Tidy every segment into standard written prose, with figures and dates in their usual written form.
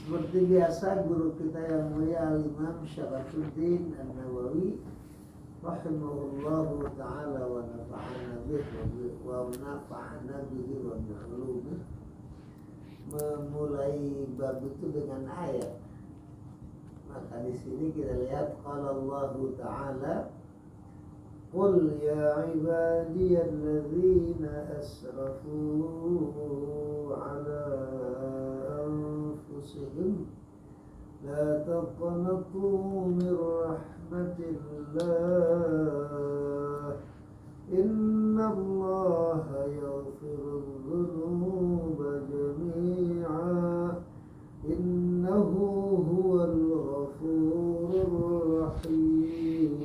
Seperti biasa guru kita yang mulia Al-Imam Syarafuddin An-Nawawi rahimahullahu ta'ala wa nafa'ana bihi wa nafa'ana bihi wa bi'ulumih memulai bab itu dengan ayat. Maka di sini kita lihat qala Allah ta'ala qul ya ibadiyalladzina asrafu ala anfusihim la taqnatu min rahmatillah innallaha yaghfirudz dzunuba jami'a innahu huwal ghafurur rahim.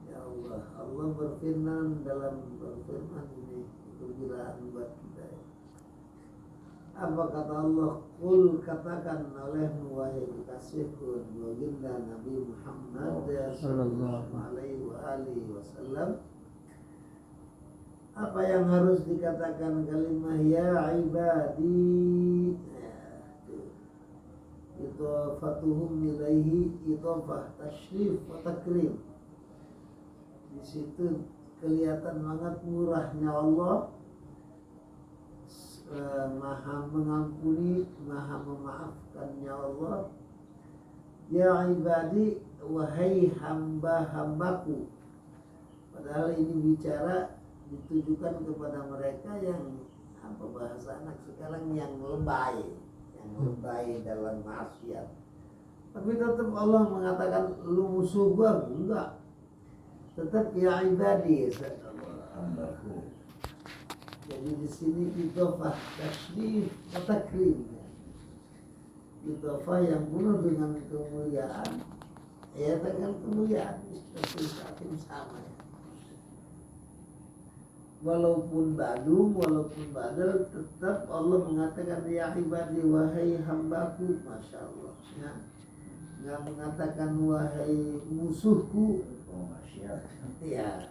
Ya Allah, Allah berfirman dalam berfirman ini kegembiraan buat kita. Apa kata Allah? Qul, katakan olehmu wahai kekasihku baginda Nabi Muhammad sallallahu alaihi wasallam, apa yang harus dikatakan kalimah ya ibadi, idhafatuhum ilaihi idhafah tashrif wa takrim. Di situ kelihatan banget murahnya Allah, maha mengampuni, maha memaafkannya Allah. Ya ibadi, wahai hamba-hambaku. Padahal ini bicara ditujukan kepada mereka yang apa bahasa anak sekarang yang lebay dalam maksiat. Tapi tetap Allah mengatakan lu musuh gua, enggak. Tetap ya ibadi, hambaku. Jadi di sini idhofah tashrif wa takrim. Idhofah yang penuh dengan kemuliaan, ya dengan kemuliaan istilah sama ya. Walaupun badung, walaupun badal, tetap Allah mengatakan ya ibadi, wahai hambaku. Masya Allah ya. Nggak mengatakan wahai musuhku. Ya.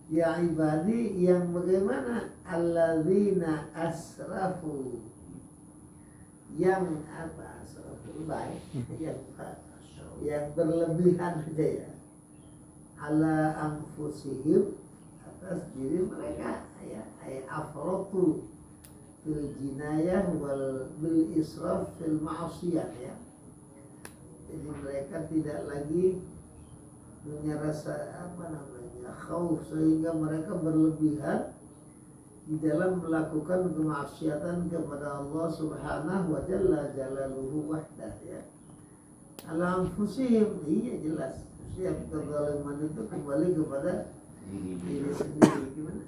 Ya ibadi yang bagaimana? Alladzina asrafu, yang apa? Asrafu baik, yang berlebihan aja ya. Ala anfusihim, atas diri mereka ya. Ay afratu fil jinayah wal bil israf fil ma'asiyah ya. Jadi mereka tidak lagi punya rasa khauf, sehingga mereka berlebihan di dalam melakukan kemaksiatan kepada Allah Subhanahu wa Jalla Jalaluhu wahdah ya. Ala anfusihim, iya jelas. Setiap kezaliman itu kembali kepada diri sendiri. Gimana?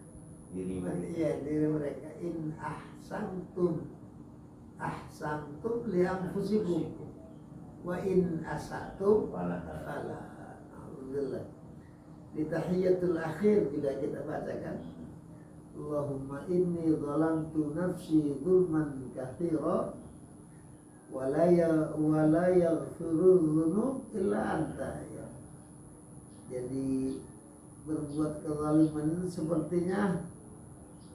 Diri mereka. In ahsantum li anfusikum wa in asatum fala. Alhamdulillah. Di tahiyatul akhir juga kita bacakan Allahumma inni zalamtu nafsi zulman katsira wa la yaghfiru dzunub illa anta ya. Jadi berbuat kezaliman itu sepertinya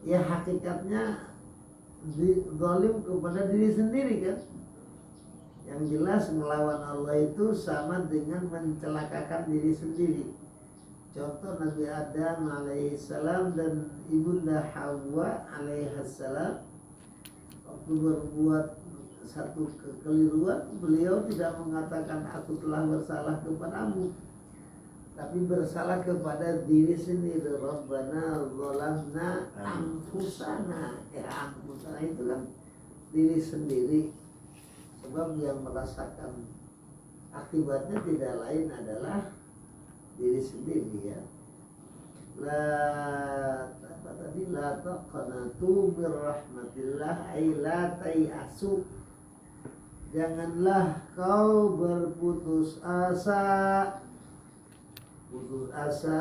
ya hakikatnya zalim kepada diri sendiri kan. Yang jelas melawan Allah itu sama dengan mencelakakan diri sendiri. Contoh Nabi Adam alaihissalam dan ibunda Hawa alaihissalam, waktu berbuat satu kekeliruan, beliau tidak mengatakan aku telah bersalah kepadamu, tapi bersalah kepada diri sendiri. Rabbana zalamna anfusana. Anfusana itu kan diri sendiri. Sebab yang merasakan akibatnya tidak lain adalah diri sendiri ya. La taqnatu min rahmatillah, ay la tayasu. Janganlah kau berputus asa. Putus asa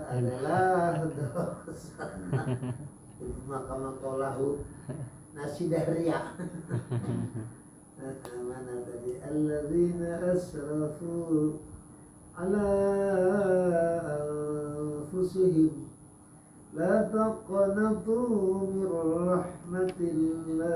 adalah dosa. Maka makalahu nasidaria. Mana tadi? Alladzina asrafu ala anfusihim La taqnatu min rahmatillah.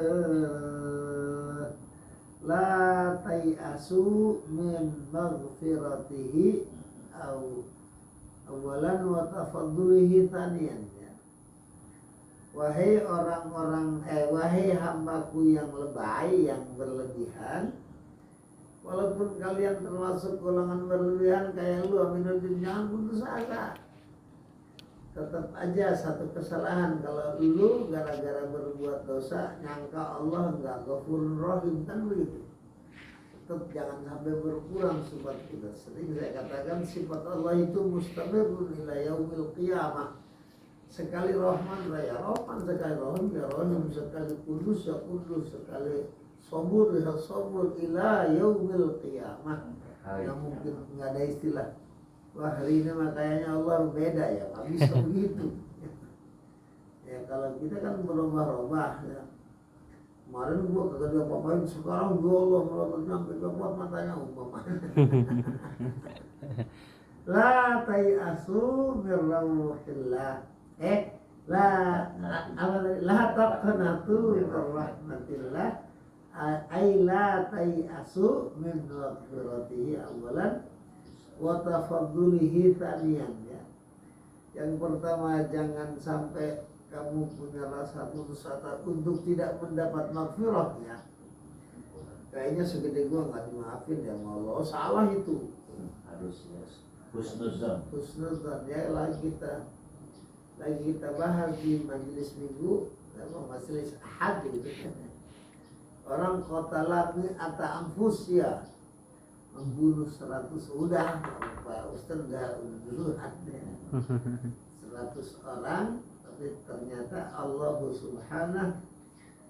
La tayasu min maghfiratihi awalan wa tafaddulihi taniyan. Wahai wahai hambaku yang lebay, yang berlebihan, walaupun kalian termasuk golongan berlebihan kayak lu, Aminuddin, jangan putus asa. Tetap aja satu kesalahan, kalau lu gara-gara berbuat dosa nyangka Allah enggak Ghafurur Rahim, kan begitu. Tetap jangan sampai berkurang sifat kita. Sering saya katakan sifat Allah itu mustamirun ila yaumil qiyamah. Sekali Rahman ya Rahman, sekali Rahim ya Rahim, sekali Kudus ya Kudus, sekali Sabur ya Sabur ila yaumil qiyamah. Yang mungkin nggak ada istilah, wah hari ini mah kayaknya Allah beda ya, nggak bisa begitu. Ya kalau kita kan berubah-ubah ya. Kemarin gua kagak diapa-apain, sekarang gua Allah melototnya sampai buat matanya umpama. La tayasu min rauhillah. La taqnatu min rahmatillah. Ay la tayasu min maghfiratihi awalan wa tafaddulihi thaniyan, ya. Yang pertama, jangan sampai kamu punya rasa putus asa untuk tidak mendapat maghfirah, ya. Kayaknya segede gua nggak dimaafin ya sama Allah. Oh, salah itu. Harus husnuzan. Husnuzan ya, lagi kita bahas di majelis minggu, majelis ahad gitu. Orang qatala mi'ata anfus, ya, membunuh 100, udah Pak Ustaz udah duluan 100 orang, tapi ternyata Allah subhanahu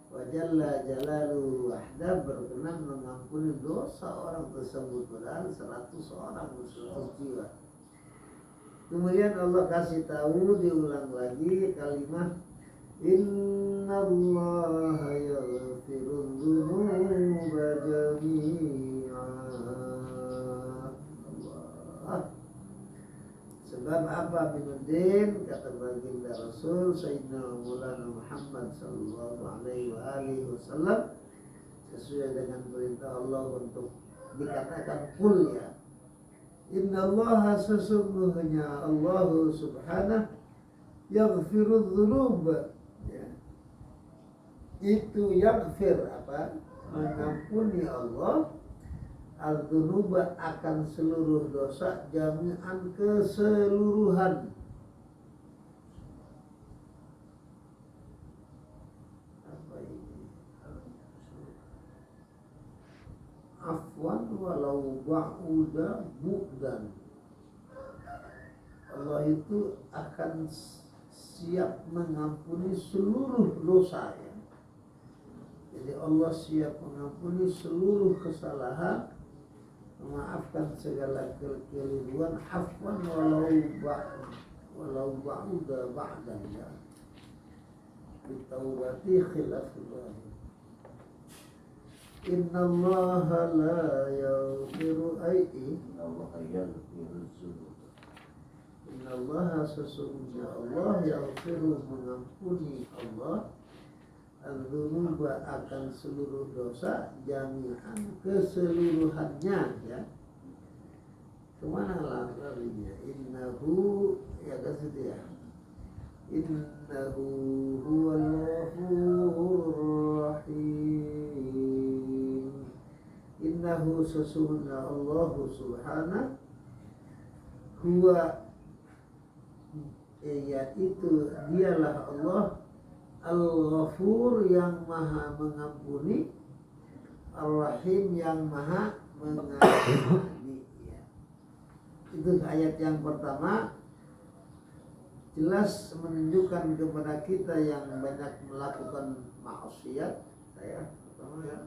wa jalla jalaluhu wahda berkenan mengampuni dosa orang tersebut, padahal 100 orang, 100 jiwa. Kemudian Allah kasih tahu, diulang lagi kalimat innallaha yaghfirudz dzunuba jami'an. Sebab apa, Aminuddin? Kata baginda Rasul Sayyidina Maulana Muhammad sallallahu alaihi wasallam, sesuai dengan perintah Allah untuk dikatakan qul, ya. Innallaha, sesungguhnya Allah subhanahu yaghfirudz dzunub, ya. Itu yaghfir apa? Mengampuni Allah al-dzunuba akan seluruh dosa, jami'an keseluruhan. Apa ini? Afwan walau ba'uda bu'dan. Allah itu akan siap mengampuni seluruh dosa, ya. Jadi Allah siap mengampuni seluruh kesalahan, memaafkan segala kekeliruan. Afwan walau ba'uda ba'dan, ya. Bitaubati khilafullah. Innallaha la yaghfiru Innallaha, sesungguhnya Allah yaghfiru mengampuni Allah al-dzunuba akan seluruh dosa, jami'an keseluruhannya, ya. Kemana larinya? Innahu, ya kasih dia. Innahu huwal ghafurur rahim. Innahu, sesungguhnya Allah subhanahu, huwa, yaitu dialah Allah, Al-Ghafur, yang maha mengampuni, Ar-Rahim, yang maha mengasihani, ya. Itu ayat yang pertama, jelas menunjukkan kepada kita yang banyak melakukan maksiat, saya pertama, ya,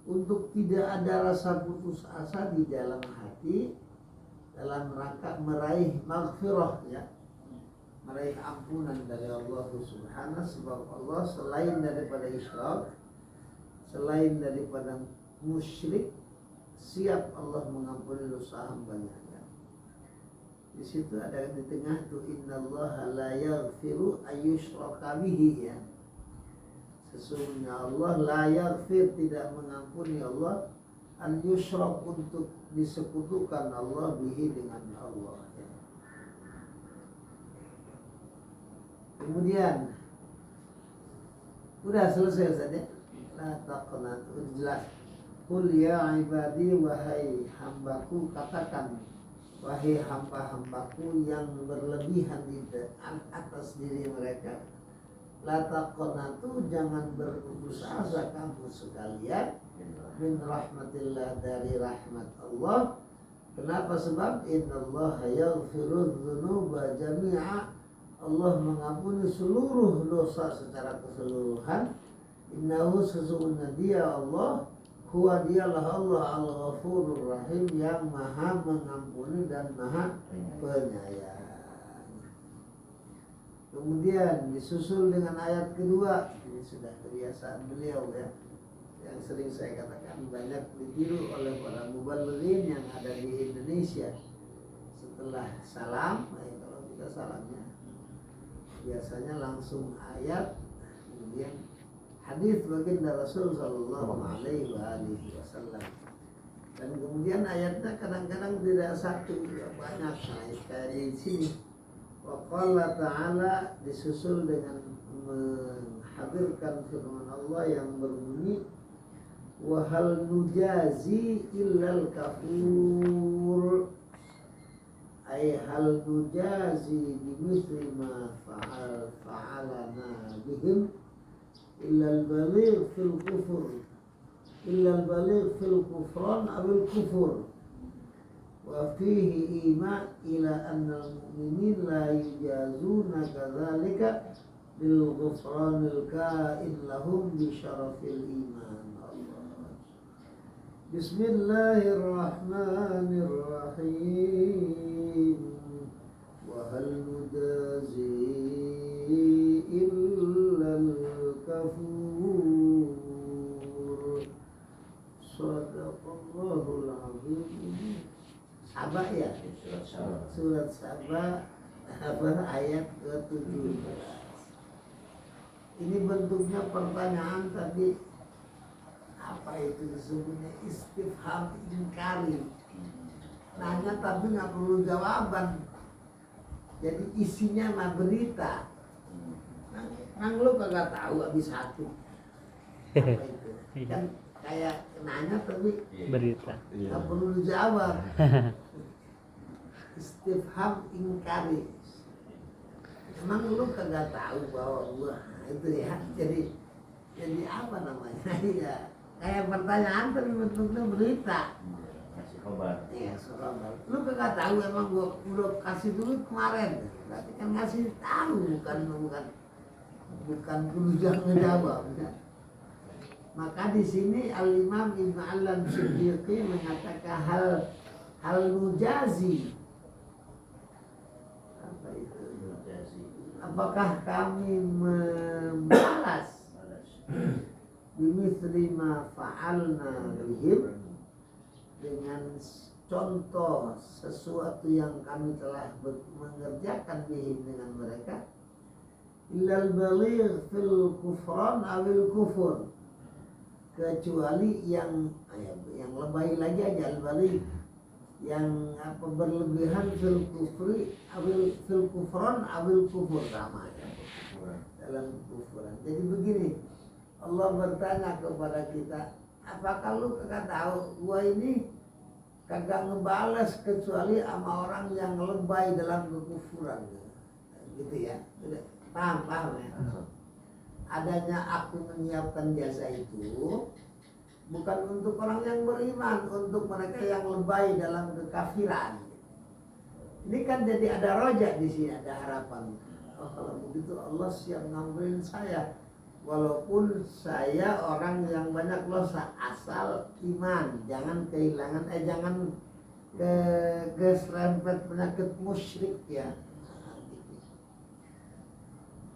untuk tidak ada rasa putus asa di dalam hati dalam rangka meraih maghfirah, ya, meraih ampunan dari Allah subhanahu. Sebab Allah selain daripada isyrak, selain daripada musyrik, siap Allah mengampuni dosa hambanya, ya. Di situ ada di tengah tuh innallaha la yaghfiru ayyushraka bihi ya. Sesungguhnya Allah la yaghfir, tidak mengampuni Allah, an yushrak, untuk disekutukan Allah bihi, dengan Allah ya. Kemudian udah selesai saja. La taqnatu, udah jelas. Qul ya ibadi, wahai hambaku, katakan wahai hamba-hambaku yang berlebihan di atas diri mereka. La taqnatu, jangan berputus asa kamu sekalian, min rahmatillah, dari rahmat Allah. Kenapa? Sebab innallaha yaghfirudz dzunuba jami'a, Allah mengampuni seluruh dosa secara keseluruhan. Innahu, sesungguhnya dia Allah, huwa, dialah Allah al-ghafurur rahim, yang maha mengampuni dan maha penyayang. Kemudian disusul dengan ayat kedua. Ini sudah kebiasaan beliau ya, yang sering saya katakan banyak ditiru oleh para mubalighin yang ada di Indonesia. Setelah salam, kalau kita salamnya biasanya langsung ayat, kemudian hadis baginda Rasul sallallahu alaihi wasallam. Dan kemudian ayatnya kadang-kadang tidak satu, banyak. Nah, kayak di sini wa qala ta'ala, disusul dengan menghadirkan firman Allah yang berbunyi wa hal nujazi illal kafur, ay hal nujazi bimithli ma fa'alana bihim illal baligh fil kufur, illal baligh fil kufran awil kufur. Wa fihi ima ila anna al-mu'minin la yujazuna kadzalika bil ghufranil ka'in lahum bi syarafil iman. Allah. Bismillahirrahmanirrahim. Wa hal nujazi illal kafur. Sadaqallahul azim. Sabah ya, surat Sabah ayat ke-17. Ini bentuknya pertanyaan tadi, apa itu disebutnya istifham inkari, nanya tapi nggak perlu jawaban, jadi isinya mah berita. Nang lu kagak tahu habis satu apa itu kan, kayak nanya tapi berita, nggak perlu dijawab. Istifham inkari, emang lu kagak tahu bahwa gua itu ya, jadi apa namanya ya, kayak pertanyaan tapi bentuknya berita. Kasih kabar. Iya, kabar. Lu kagak tahu emang gua udah kasih duit kemarin, berarti kan ngasih tahu, bukan kudu jangan ngejawab ya. Maka di sini Al-Imam Ibnu Al-Siddiqi mengatakan hal mujazi. Apa itu? Apakah kami membalas bimithli ma fa'alna bihim, dengan contoh sesuatu yang kami telah mengerjakan bihim, dengan mereka, illal baligh fil kufran awil kufur, kecuali yang lebay lagi aja, al-baligh yang apa, berlebihan fil kufri awil fil kufran awil kufur, sama ya, dalam kufuran. Jadi begini, Allah bertanya kepada kita, apakah lu kagak tahu gua ini kagak ngebales kecuali sama orang yang lebay dalam kekufuran, gitu ya. Paham ya? Adanya aku menyiapkan jasa itu bukan untuk orang yang beriman, untuk mereka yang lebay dalam kekafiran. Ini kan jadi ada rojak di sini, ada harapan. Oh, kalau begitu Allah siap ngambilin saya, walaupun saya orang yang banyak dosa, asal iman, jangan kehilangan, jangan keserempet penyakit musyrik ya.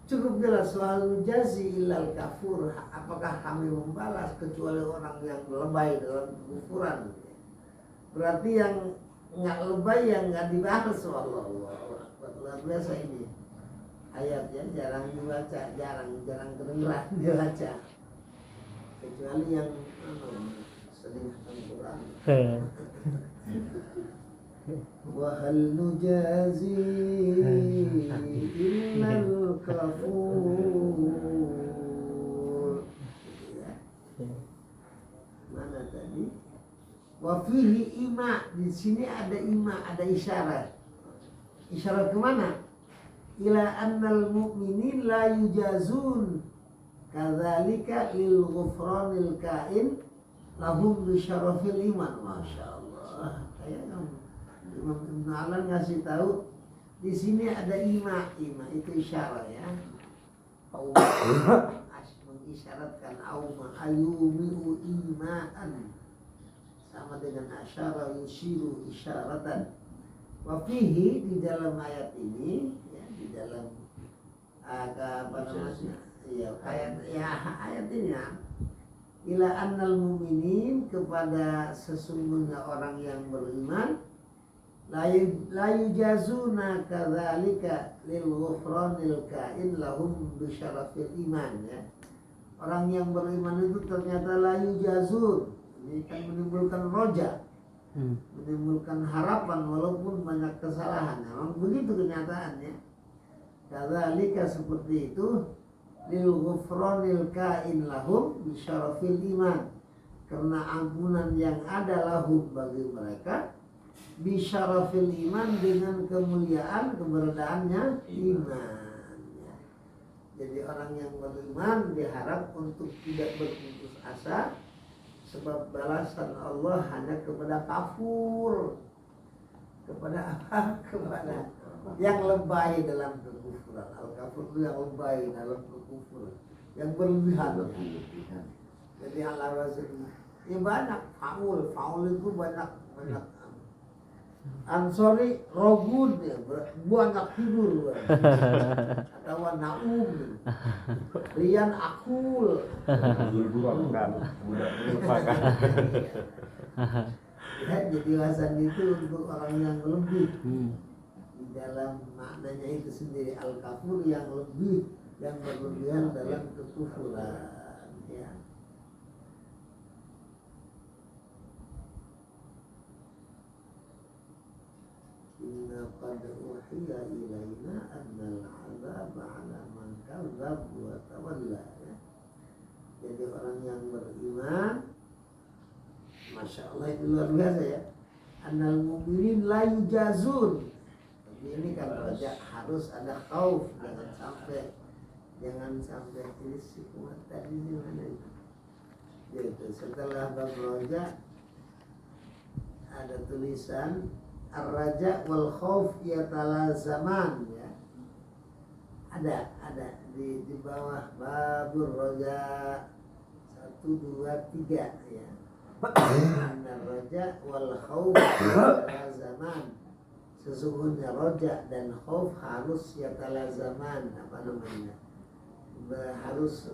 Cukup jelas, selalu jazi ilal kafur, apakah kami membalas kecuali orang yang lebay dalam kekufuran. Berarti yang nggak lebay yang nggak dibahas. Allah luar biasa ini ayatnya, jarang dibaca, jarang kedengeran dibaca, kecuali yang sering Al-Quran. Wa hal nujazi illal kafur. Mana tadi? Wa fihi ima, di sini ada ima, ada isyarat. Isyarat kemana? Ila annal mu'minin la yujazun kadzalika lil ghufranil kain lahum bi syarafil iman. Masya Allah. Kayaknya Imam Ibn Alan ngasih tahu di sini ada ima itu isyarat ya. Mengisyaratkan auma ayumiu imaan, sama dengan asyara yusiru isyaratan. Wafihi, di dalam ayat ini ya, di dalam apa namanya ya, ayat ini ya, ila annal mu'minin, kepada sesungguhnya orang yang beriman, la yujazuna kadzalika lil ghufranil kain lahum bi syarafil iman ya. Orang yang beriman itu ternyata la yujazun, ini kan menimbulkan roja, menimbulkan harapan walaupun banyak kesalahan. Memang begitu kenyataannya. Kadzalika, seperti itu, lil ghufranil kain lahum bi syarafil iman, karena ampunan yang ada lahum bagi mereka, bi syarafil iman, dengan kemuliaan keberadaannya iman. Jadi orang yang beriman diharap untuk tidak berputus asa, sebab balasan Allah hanya kepada kafur. Kepada apa? Kepada yang lebay dalam kekufuran. Al-kafur itu yang lebay dalam kekufuran, yang berlebihan. Jadi Allah Rasulullah ya banyak faul itu banyak. Ansori rogun ya, banyak tidur. Atau naum, rian akul. Ya, jadi wasan itu untuk orang yang lebih. Di dalam maknanya itu sendiri al-kafur, yang lebih, yang berlebihan dalam kekufuran ya. Inna qad uhiya ilaina annal azaba ala man kadzdzab wa tawalla ya. Jadi orang yang beriman, Masya Allah, itu luar biasa ya. Annal mu'minin la yujazun. Tapi ini kan harus ada khauf, jangan sampai ini si kuat tadi di mana itu. Gitu. Setelah bab roja ada tulisan ar-raja wal khauf yatalazaman ya. Ada di bawah babur roja 1, 2, 3 ya. Ar-raja wal khauf yatalazaman. Sesungguhnya roja dan khauf harus yatalazaman, apa namanya? Harus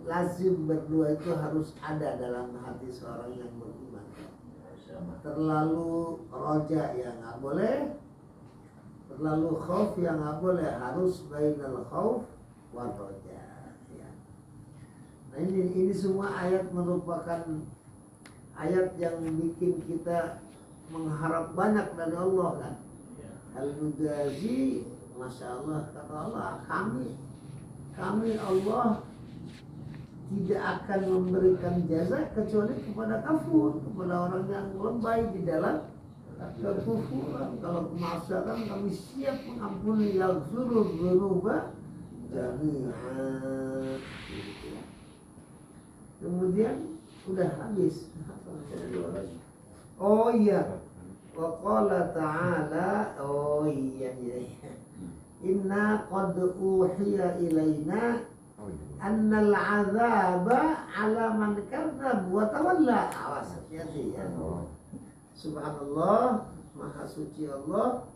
lazim, berdua itu harus ada dalam hati seorang yang beriman. Terlalu roja yang nggak boleh, terlalu khauf yang nggak boleh, harus bainal khauf wal roja ya. Nah ini semua ayat merupakan ayat yang bikin kita mengharap banyak dari Allah kan. Al-Mujazi, Masya Allah, kata Allah, kami Allah tidak akan memberikan jaza kecuali kepada kafur, kepada orang yang lebay di dalam kekufuran. Kalau kemaksiatan kami siap mengampuni yaghfiru dzunuba jami'an. Kemudian udah habis. Oh iya, wa qala ta'ala, oh iya. Inna qad uhiya ilaina annal azaba ala man kadzdzab wa tawalla. Awas hati-hati ya. Subhanallah, maha suci Allah,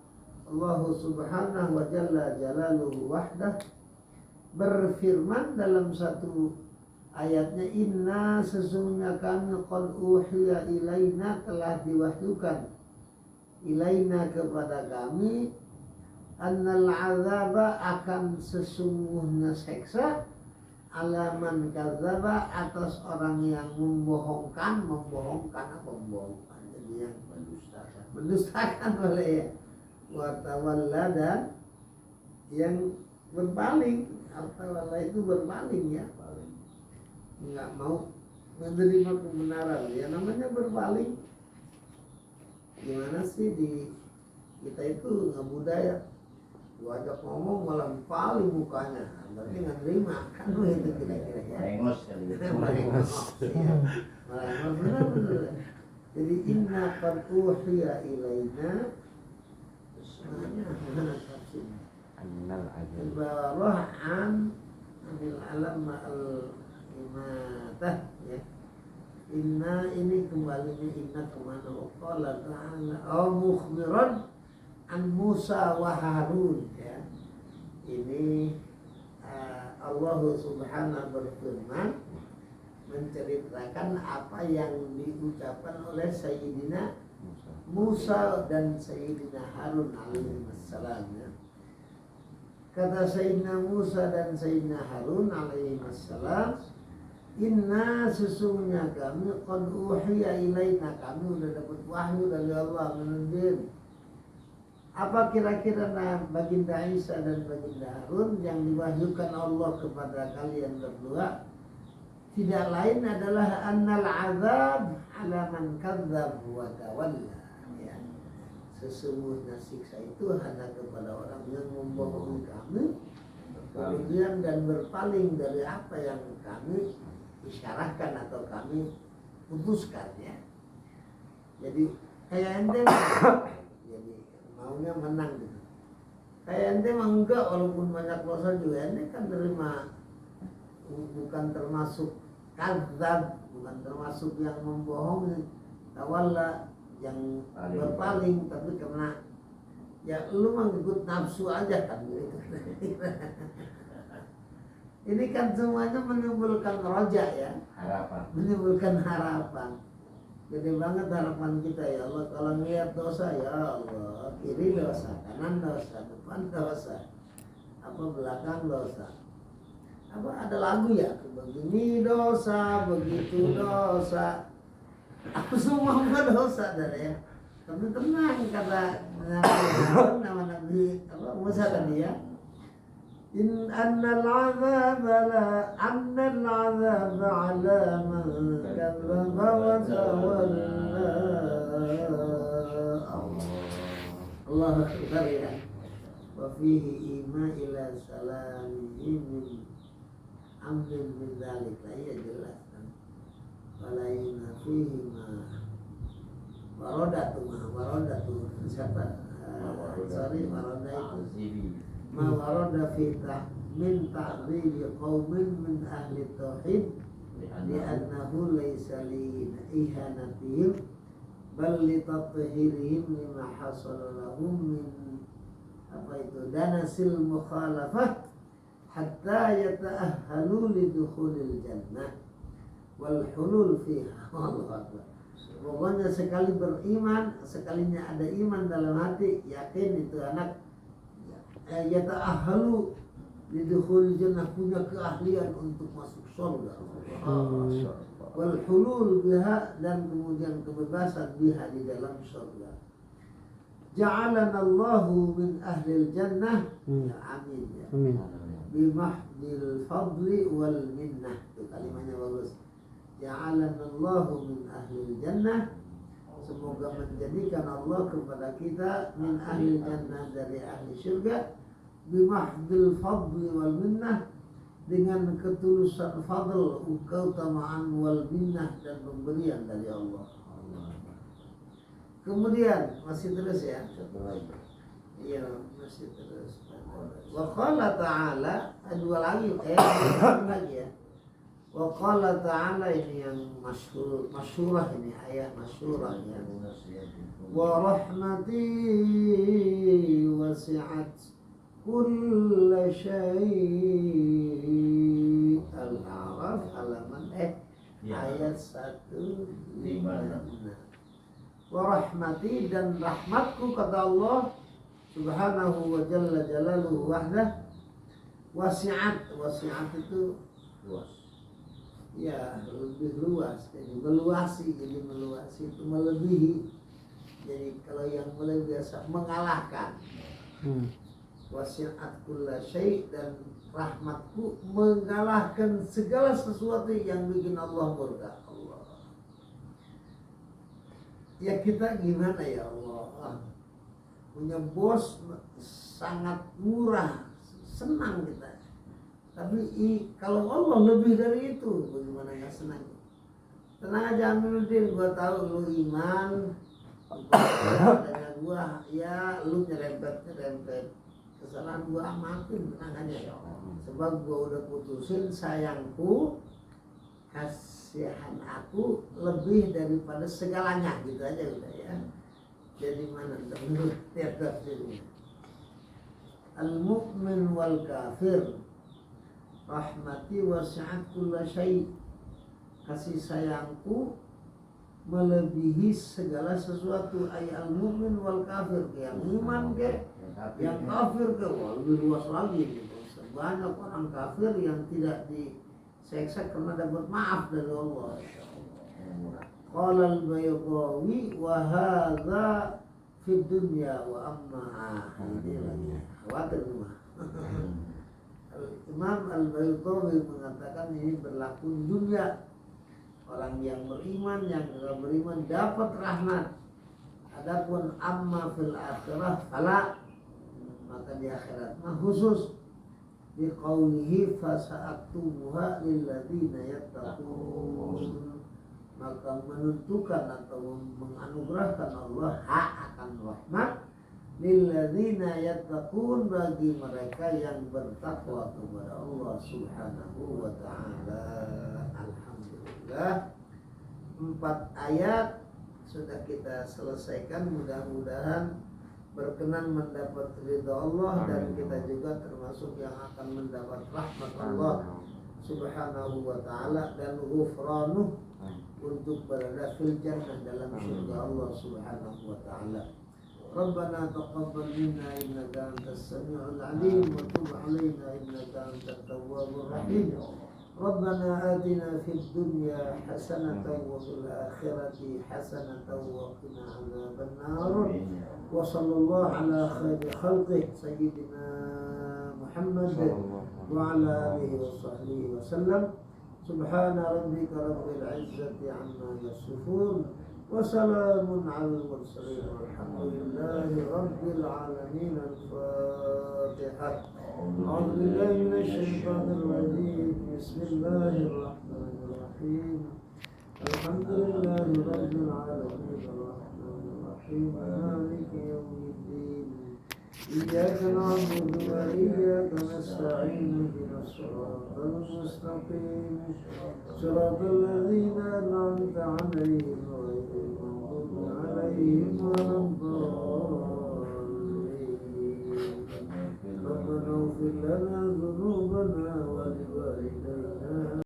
Allah subhanahu wa jalla jalaluhu wahdah berfirman dalam satu ayatnya inna sesungguhnya kami qad uhiya ilaina telah diwahyukan ilaina kepada kami annal azaba akan sesungguhnya seksa alaman kadzaba atas orang yang membohongkan apa membohongkan jadi yang mendustakan oleh ya watawalla dan yang berpaling watawalla itu berpaling ya nggak mau menerima kebenaran ya namanya berpaling. Gimana sih di kita itu nggak budaya gua ajak ngomong malah paling mukanya berarti nggak terima kan itu kira-kira ya Merengos kali ya. merengos benar. Jadi inna qad uhiya ilaina mana tafsirnya annal ajal ibarah anil alam ma'al imatah ya. Inna ini kembalinya inna kemana qala ta'ala mukhbiran an Musa wa Harun ya. Ini Allah Subhanahu berfirman menceritakan apa yang diucapkan oleh Sayyidina Musa dan Sayyidina Harun alaihi wassalam ya. Kata Sayyidina Musa dan Sayyidina Harun alaihi wassalam, inna sesungguhnya kami qad uhiya ilaina kami sudah dapat wahyu dari Allah menunjuk apa kira-kira baginda Isa dan baginda Harun yang diwahyukan Allah kepada kalian berdua tidak lain adalah annal azab ala man kadzdzab wa tawalla ya. Sesungguhnya siksa itu hanya kepada orang yang membohongi kami kemudian dan berpaling dari apa yang kami isyarahkan atau kami putuskan ya. Jadi kayak ente jadi maunya menang gitu. Kayak ente mah enggak walaupun banyak dosa juga ente kan terima bukan termasuk kadzab, bukan termasuk yang membohongi tawalla yang berpaling tapi karena ya lu mah ikut nafsu aja kan gitu. Ini kan semuanya menimbulkan roja ya, Harapan. menimbulkan harapan. Gede banget harapan kita ya Allah. Kalau ngeliat dosa ya Allah, kiri dosa, kanan dosa, depan dosa, apa belakang dosa. Apa ada lagu ya? Begini dosa, begitu dosa. Aku semua dosa dari ya. Tapi tenang kata nama Nabi apa Musa tadi ya. In annal azaba la annal azaba ala man kadzdzaba wa tawalla. Allahu akbar ya. Wa fihi ima ila salamihi min amrin min dzalika ya jelas kan. Walaina fihi ma warodatu siapa? Sorry waroda itu ma warada fi min ta'dhib qaumin min ahli tauhid li'annahu laysa li ihanatihim bal li tathhirihim lima hasala lahum min apa itu danasil mukhalafah hatta yata'ahhalu li dukhulil jannah wal hulul fiha. Allahu akbar. Pokoknya sekali beriman, sekalinya ada iman dalam hati, yakin itu anak yata'ahhalu lidukhul jannah punya keahlian untuk masuk surga. Wal hulul biha dan kemudian kebebasan biha di dalam surga. Ja'alana Allahu min ahlil jannah. Ya, amin ya. amin Bimahdil fadli wal minnah. Itu kalimatnya bagus. Ja'alana Allahu min ahlil jannah. Semoga menjadikan Allah kepada kita min ahli jannah dari ahli surga bimahdil fadli wal minnah dengan ketulusan fadl keutamaan wal minnah dan pemberian dari Allah. Kemudian masih terus ya. Iya masih terus. Wa qala ta'ala dua lagi lagi ya. Wa qala ta'ala ini yang masyhurah ini ayat masyhurah ya. Wa rahmati wasi'at kulla syai' Al-A'raf halaman Ya. ayat 156. Wa rahmati, dan rahmatku kata Allah subhanahu wa jalla jalaluhu wahdah, wasi'at itu Luas. ya lebih luas, jadi meluasi itu melebihi. Jadi kalau yang mulai biasa mengalahkan. Wasi'at kulla syai', dan rahmatku mengalahkan segala sesuatu yang bikin Allah murka. Allah. Ya kita gimana ya Allah? Punya bos sangat murah, senang kita. Tapi kalau Allah lebih dari itu, bagaimana nggak senang? Tenang aja Aminuddin, gua tahu lu iman. Adanya gua, ya lu nyerempet. Kesalahan gua amatin, tenang aja. Sebab gua udah putusin sayangku, kasihan aku lebih daripada segalanya, gitu aja udah ya. Jadi mana menurut tiap tafsirnya? Al-mu'min wal kafir, rahmati wasi'at kulla syai', kasih sayangku melebihi segala sesuatu. Ay al-mu'min wal kafir, yang iman ke, yang kafir ke, wah lebih luas lagi gitu. Banyak orang kafir yang tidak diseksa karena dapat maaf dari Allah. Qala al-Baydawi wa hadza fid dunya wa amma ini lagi khawatir mah. Imam Al-Baydawi mengatakan ini berlaku di dunia. Orang yang beriman, yang tidak beriman dapat rahmat. Adapun amma fil akhirah fala, maka di akhirat mah khusus di qaulihi fasa'aktumuha lilladzina yattaqun, maka menentukan atau menganugerahkan Allah hak akan rahmat lilladzina yattaqun, bagi mereka yang bertakwa kepada Allah subhanahu wa ta'ala. Alhamdulillah, 4 ayat sudah kita selesaikan. Mudah-mudahan berkenan mendapat ridha Allah, dan kita juga termasuk yang akan mendapat rahmat Allah subhanahu wa ta'ala dan ghufranuh, untuk berada fil jannah, dalam surga Allah subhanahu wa ta'ala. Rabbana taqabbal minna innaka antas sami'ul 'alim wa tub 'alaina innaka antat tawwabur rahim. Rabbana atina fid dunya hasanatan wa fil akhirati hasanatan wa qina 'adzaban nar. Wa sallallahu ala khairi khalqih sayyidina Muhammad wa ala alihi wa sahbihi wa sallam. Subhana rabbika rabbil 'izzati 'amma yasifun wa salamun 'alal mursalin walhamdulillahi rabbil 'alamin. Al-Fatihah. A'udzu billahi minasy syaithanir rajim. Bismillahirrahmanirrahim. Alhamdulillahi rabbil 'alamin. Ar-Rahmanir Rahim. Maliki yaumiddin. Iyyaka na'budu wa iyyaka nasta'in. Ihdinas siratal mustaqim. Shiratal ladzina an'amta 'alaihim ghairil maghdubi 'alaihim waladdallin. ربنا اغفر لنا ذنوبنا ولوالدينا